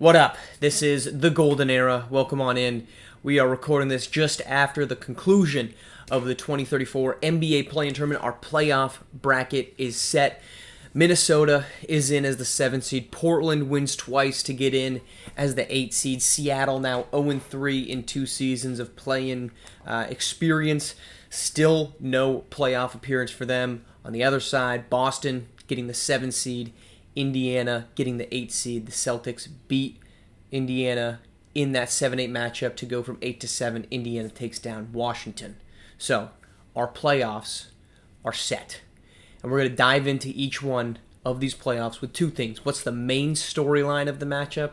What up? This is the Golden Era. Welcome on in. We are recording this just after the conclusion of the 2034 NBA play-in tournament. Our playoff bracket is set. Minnesota is in as the 7th seed. Portland wins twice to get in as the 8th seed. Seattle now 0-3 in 2 seasons of play-in experience. Still no playoff appearance for them. On the other side, Boston getting the 7th seed. Indiana getting the 8th seed. The Celtics beat Indiana in that 7-8 matchup to go from 8-7. Indiana takes down Washington. So, our playoffs are set. And we're going to dive into each one of these playoffs with two things. What's the main storyline of the matchup?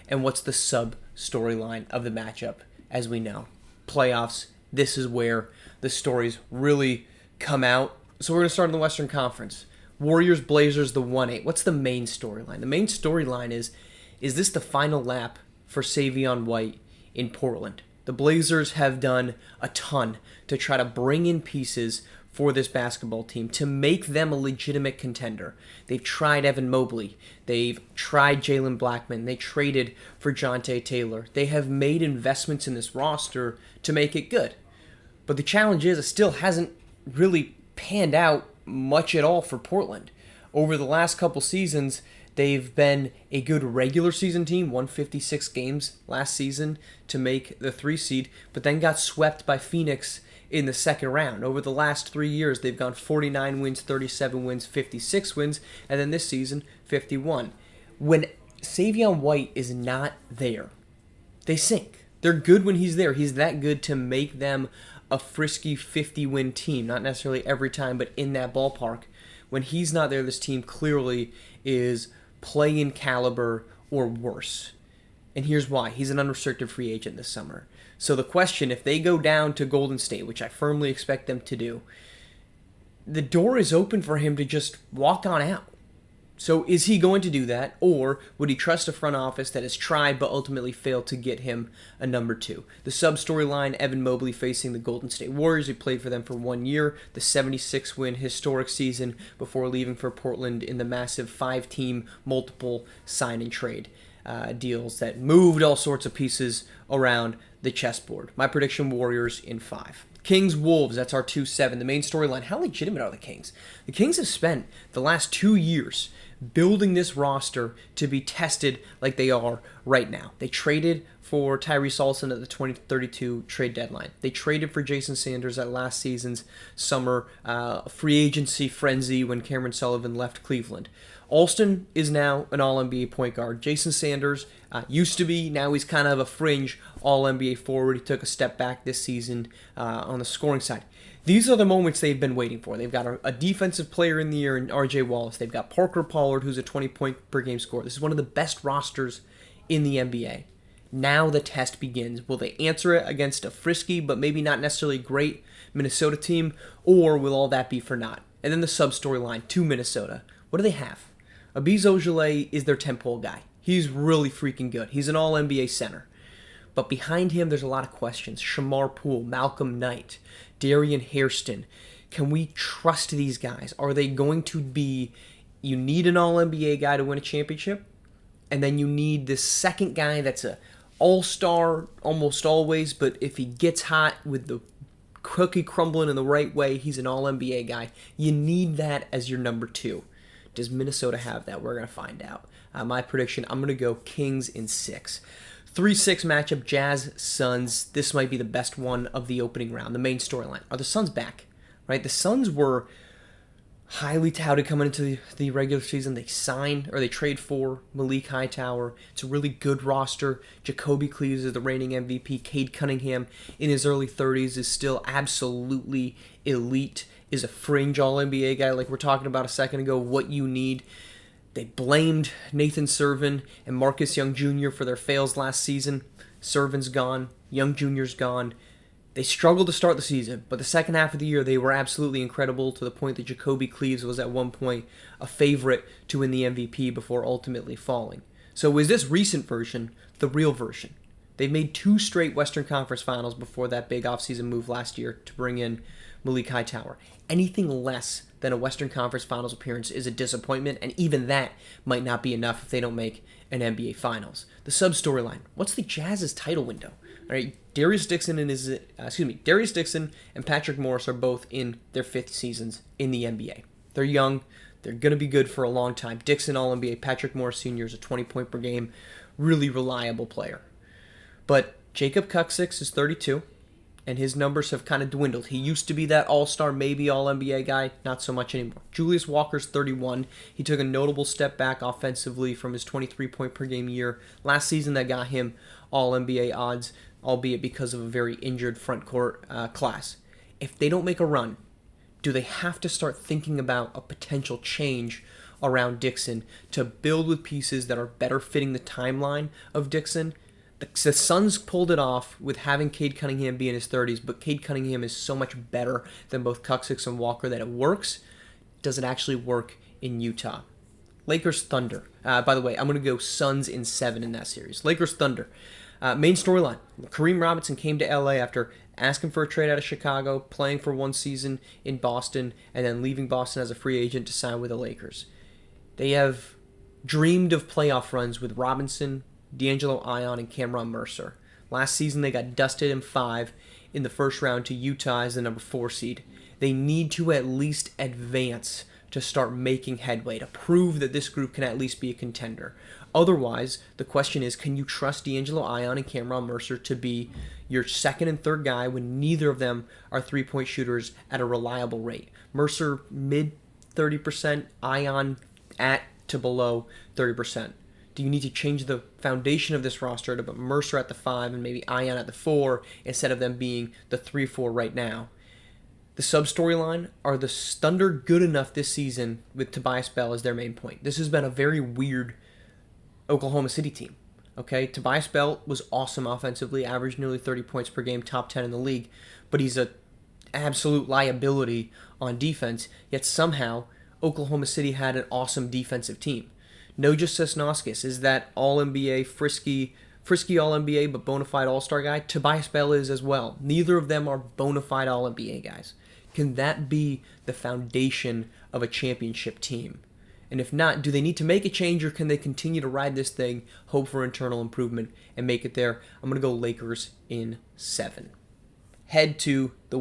And what's the sub-storyline of the matchup? As we know, playoffs, this is where the stories really come out. So we're going to start in the Western Conference. Warriors, Blazers, the 1-8. What's the main storyline? The main storyline is this the final lap for Savion White in Portland? The Blazers have done a ton to try to bring in pieces for this basketball team to make them a legitimate contender. They've tried Evan Mobley. They've tried Jalen Blackman. They traded for Jonte Taylor. They have made investments in this roster to make it good. But the challenge is it still hasn't really panned out much at all for Portland. Over the last couple seasons, they've been a good regular season team, won 56 games last season to make the 3 seed, but then got swept by Phoenix in the second round. Over the last 3 years, they've gone 49 wins, 37 wins, 56 wins, and then this season, 51. When Savion White is not there, they sink. They're good when he's there. He's that good to make them a frisky 50-win team. Not necessarily every time, but in that ballpark. When he's not there, this team clearly is play-in caliber or worse. And here's why. He's an unrestricted free agent this summer. So the question, if they go down to Golden State, which I firmly expect them to do, the door is open for him to just walk on out. So is he going to do that, or would he trust a front office that has tried but ultimately failed to get him a number 2? The sub-storyline, Evan Mobley facing the Golden State Warriors. He played for them for 1 year, the 76-win historic season before leaving for Portland in the massive 5-team multiple sign-and-trade deals that moved all sorts of pieces around the chessboard. My prediction, Warriors in 5. Kings, Wolves, that's our 2-7. The main storyline, how legitimate are the Kings? The Kings have spent the last 2 years building this roster to be tested like they are right now. They traded for Tyrese Olsen at the 2032 trade deadline. They traded for Jason Sanders at last season's summer free agency frenzy when Cameron Sullivan left Cleveland. Alston is now an All-NBA point guard. Jason Sanders used to be, now he's kind of a fringe All-NBA forward. He took a step back this season on the scoring side. These are the moments they've been waiting for. They've got a defensive player in the year in R.J. Wallace. They've got Parker Pollard, who's a 20-point-per-game scorer. This is one of the best rosters in the NBA. Now the test begins. Will they answer it against a frisky but maybe not necessarily great Minnesota team, or will all that be for naught? And then the sub-storyline to Minnesota. What do they have? Abiz Ojale is their tentpole guy. He's really freaking good. He's an All-NBA center. But behind him, there's a lot of questions. Shamar Poole, Malcolm Knight, Darian Hairston. Can we trust these guys? Are they going to be, you need an All-NBA guy to win a championship, and then you need this second guy that's a all-star almost always, but if he gets hot with the cookie crumbling in the right way, he's an All-NBA guy. You need that as your number 2. Does Minnesota have that? We're going to find out. My prediction, I'm going to go Kings in 6. 3-6 matchup, Jazz, Suns. This might be the best one of the opening round. The main storyline. Are the Suns back? Right? The Suns were highly touted coming into the regular season. They trade for Malik Hightower. It's a really good roster. Jacoby Cleaves is the reigning MVP. Cade Cunningham in his early 30s is still absolutely elite. Is a fringe All-NBA guy like we're talking about a second ago. What you need. They blamed Nathan Servin and Marcus Young Jr. for their fails last season. Servin's gone. Young Jr.'s gone. They struggled to start the season, but the second half of the year they were absolutely incredible to the point that Jacoby Cleaves was at one point a favorite to win the MVP before ultimately falling. So is this recent version the real version? They've made 2 straight Western Conference Finals before that big offseason move last year to bring in Malik Hightower. Anything less than a Western Conference Finals appearance is a disappointment, and even that might not be enough if they don't make an NBA Finals. The sub storyline: what's the Jazz's title window? All right, Darius Dixon and Patrick Morris are both in their 5th seasons in the NBA. They're young. They're going to be good for a long time. Dixon, All-NBA. Patrick Morris Sr. is a 20-point per game, really reliable player. But Jacob Kuksik is 32, and his numbers have kind of dwindled. He used to be that all-star, maybe all-NBA guy, not so much anymore. Julius Walker's 31. He took a notable step back offensively from his 23-point per game year last season that got him all-NBA odds, albeit because of a very injured front court class. If they don't make a run, do they have to start thinking about a potential change around Dixon to build with pieces that are better fitting the timeline of Dixon? The Suns pulled it off with having Cade Cunningham be in his 30s, but Cade Cunningham is so much better than both Kuksik and Walker that it works. Does it actually work in Utah? Lakers Thunder. By the way, I'm going to go Suns in 7 in that series. Lakers Thunder. Main storyline: Kareem Robinson came to LA after asking for a trade out of Chicago, playing for 1 season in Boston, and then leaving Boston as a free agent to sign with the Lakers. They have dreamed of playoff runs with Robinson, D'Angelo Ion, and Cameron Mercer. Last season they got dusted in 5 in the first round to Utah as the number 4 seed. They need to at least advance to start making headway, to prove that this group can at least be a contender. Otherwise, the question is, can you trust D'Angelo Ion and Cameron Mercer to be your second and third guy when neither of them are three-point shooters at a reliable rate? Mercer mid 30%, Ion at to below 30%. Do you need to change the foundation of this roster to put Mercer at the 5 and maybe Ion at the 4 instead of them being the 3-4 right now? The sub-storyline: are the Thunder good enough this season with Tobias Bell as their main point? This has been a very weird Oklahoma City team. Okay, Tobias Bell was awesome offensively, averaged nearly 30 points per game, top 10 in the league, but he's an absolute liability on defense, yet somehow Oklahoma City had an awesome defensive team. Noja Sosnoskis is that All-NBA, frisky All-NBA, but bona fide All-Star guy. Tobias Bell is as well. Neither of them are bona fide All-NBA guys. Can that be the foundation of a championship team? And if not, do they need to make a change, or can they continue to ride this thing, hope for internal improvement, and make it there? I'm going to go Lakers in 7. Head to the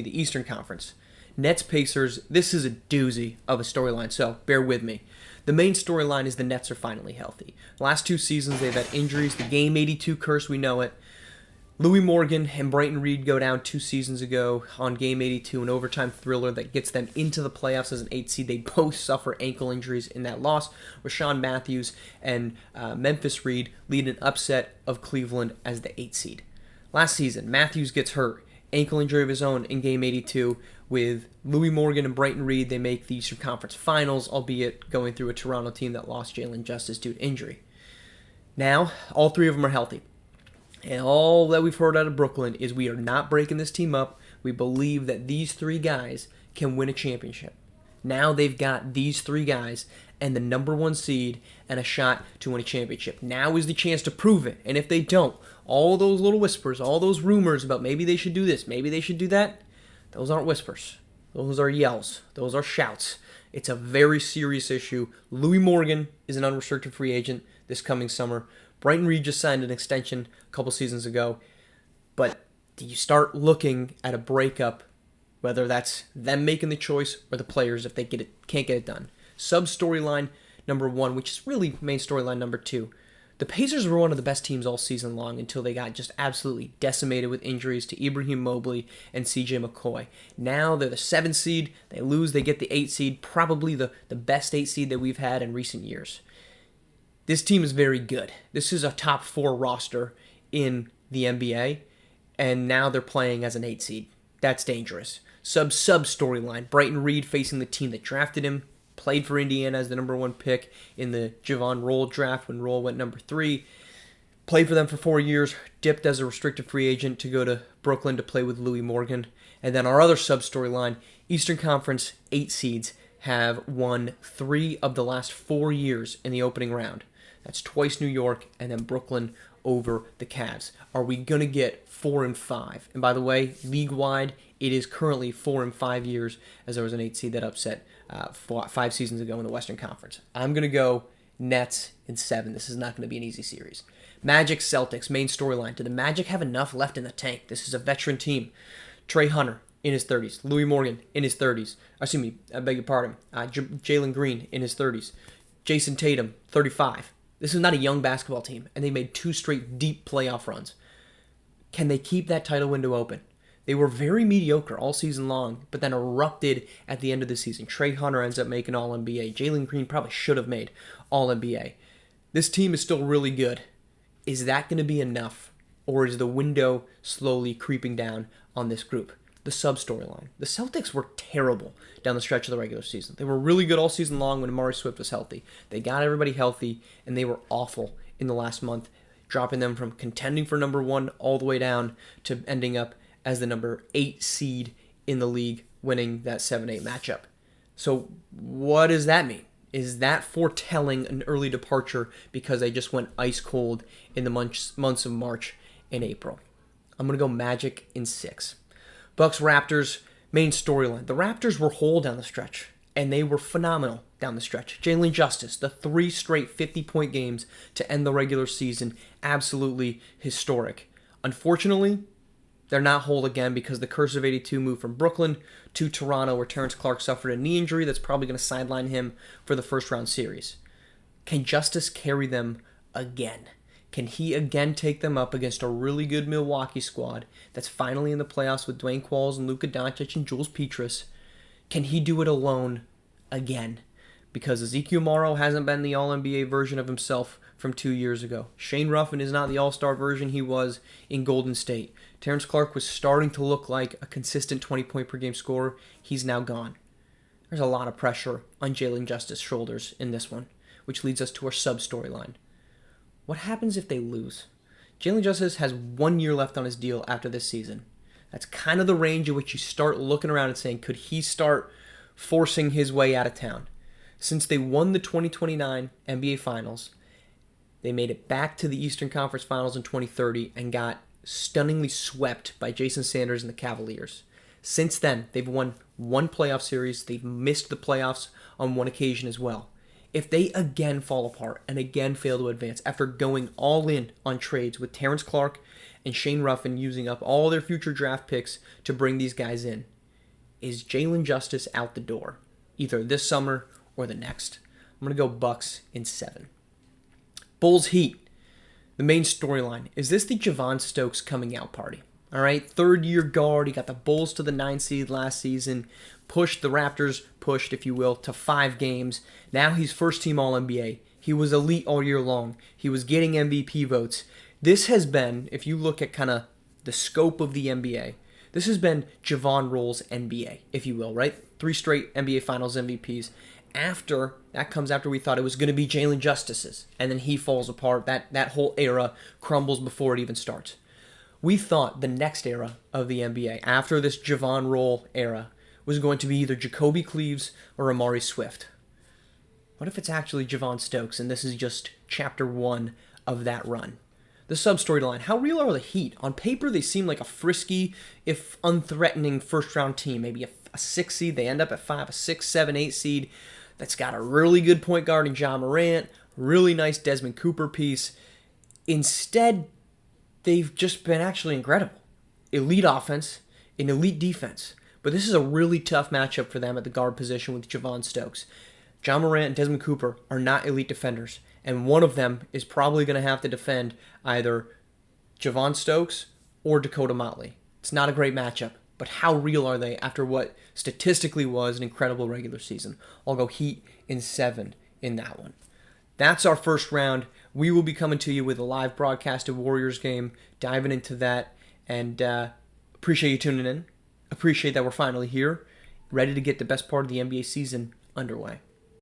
Eastern Conference. Nets Pacers. This is a doozy of a storyline, so bear with me. The main storyline is the Nets are finally healthy. The last 2 seasons they've had injuries. The Game 82 curse, we know it. Louis Morgan and Brighton Reed go down 2 seasons ago on Game 82, an overtime thriller that gets them into the playoffs as an 8 seed. They both suffer ankle injuries in that loss. Rashawn Matthews and Memphis Reed lead an upset of Cleveland as the 8 seed. Last season, Matthews gets hurt, ankle injury of his own in Game 82. With Louis Morgan and Brighton Reed, they make the Eastern Conference Finals, albeit going through a Toronto team that lost Jalen Justice due to injury. Now, all 3 of them are healthy. And all that we've heard out of Brooklyn is we are not breaking this team up. We believe that these 3 guys can win a championship. Now they've got these 3 guys and the number 1 seed and a shot to win a championship. Now is the chance to prove it. And if they don't, all those little whispers, all those rumors about maybe they should do this, maybe they should do that, those aren't whispers. Those are yells. Those are shouts. It's a very serious issue. Louis Morgan is an unrestricted free agent this coming summer. Brighton Reed just signed an extension a couple seasons ago. But do you start looking at a breakup, whether that's them making the choice or the players if they can't get it done? Sub-storyline number 1, which is really main storyline number 2. The Pacers were one of the best teams all season long until they got just absolutely decimated with injuries to Ibrahim Mobley and CJ McCoy. Now they're the 7 seed. They lose, they get the 8 seed, probably the best 8 seed that we've had in recent years. This team is very good. This is a top 4 roster in the NBA, and now they're playing as an 8 seed. That's dangerous. Sub storyline: Brighton Reed facing the team that drafted him, played for Indiana as the number 1 pick in the Javon Roll draft when Roll went number 3, played for them for 4 years, dipped as a restricted free agent to go to Brooklyn to play with Louis Morgan. And then our other sub-storyline, Eastern Conference 8 seeds have won 3 of the last 4 years in the opening round. That's twice New York and then Brooklyn over the Cavs. Are we going to get 4 and 5? And by the way, league-wide, it is currently 4 and 5 years, as there was an 8 seed that upset 5 seasons ago in the Western Conference. I'm going to go Nets in 7. This is not going to be an easy series. Magic Celtics, main storyline. Do the Magic have enough left in the tank? This is a veteran team. Trey Hunter in his 30s. Louis Morgan in his 30s. Excuse me, I beg your pardon. Jalen Green in his 30s. Jason Tatum, 35. This is not a young basketball team, and they made 2 straight deep playoff runs. Can they keep that title window open? They were very mediocre all season long, but then erupted at the end of the season. Trey Hunter ends up making All-NBA. Jalen Green probably should have made All-NBA. This team is still really good. Is that going to be enough? Or is the window slowly creeping down on this group? The sub-storyline. The Celtics were terrible down the stretch of the regular season. They were really good all season long when Amari Swift was healthy. They got everybody healthy, and they were awful in the last month, dropping them from contending for number 1 all the way down to ending up as the number 8 seed in the league, winning that 7-8 matchup. So what does that mean? Is that foretelling an early departure because they just went ice cold in the months of March and April? I'm going to go Magic in 6. Bucks Raptors, main storyline. The Raptors were whole down the stretch, and they were phenomenal down the stretch. Jalen Justice, the 3 straight 50-point games to end the regular season, absolutely historic. Unfortunately, they're not whole again because the Curse of 82 moved from Brooklyn to Toronto, where Terrence Clarke suffered a knee injury that's probably going to sideline him for the first-round series. Can Justice carry them again? Can he again take them up against a really good Milwaukee squad that's finally in the playoffs with Dwayne Qualls and Luka Doncic and Jules Petrus? Can he do it alone again? Because Ezekiel Morrow hasn't been the All-NBA version of himself from 2 years ago. Shane Ruffin is not the All-Star version he was in Golden State. Terrence Clarke was starting to look like a consistent 20-point-per-game scorer. He's now gone. There's a lot of pressure on Jalen Justice's shoulders in this one, which leads us to our sub-storyline. What happens if they lose? Jalen Justice has 1 year left on his deal after this season. That's kind of the range in which you start looking around and saying, could he start forcing his way out of town? Since they won the 2029 NBA Finals, they made it back to the Eastern Conference Finals in 2030 and got stunningly swept by Jason Sanders and the Cavaliers. Since then, they've won 1 playoff series. They've missed the playoffs on 1 occasion as well. If they again fall apart and again fail to advance after going all in on trades with Terrence Clarke and Shane Ruffin using up all their future draft picks to bring these guys in, is Jalen Justice out the door, either this summer or the next? I'm going to go Bucks in 7. Bulls Heat. The main storyline. Is this the Javon Stokes coming out party? All right, 3rd-year guard. He got the Bulls to the 9 seed last season. Pushed the Raptors, if you will, to 5 games. Now he's first-team All-NBA. He was elite all year long. He was getting MVP votes. This has been, if you look at kind of the scope of the NBA, this has been Javon Roll's NBA, if you will, right? 3 straight NBA Finals MVPs. That comes after we thought it was going to be Jalen Justice's, and then he falls apart. That whole era crumbles before it even starts. We thought the next era of the NBA, after this Javon Roll era, was going to be either Jacoby Cleaves or Amari Swift. What if it's actually Javon Stokes, and this is just chapter 1 of that run? The sub-storyline. How real are the Heat? On paper, they seem like a frisky, if unthreatening, first-round team. Maybe a 6 seed. They end up at 5, a 6, 7, 8 seed. That's got a really good point guard in John Morant. Really nice Desmond Cooper piece. Instead, they've just been actually incredible. Elite offense, an elite defense. But this is a really tough matchup for them at the guard position with Javon Stokes. John Morant and Desmond Cooper are not elite defenders, and one of them is probably going to have to defend either Javon Stokes or Dakota Motley. It's not a great matchup, but how real are they after what statistically was an incredible regular season? I'll go Heat in 7 in that one. That's our first round. We will be coming to you with a live broadcast of Warriors game, diving into that, and appreciate you tuning in. Appreciate that we're finally here, ready to get the best part of the NBA season underway.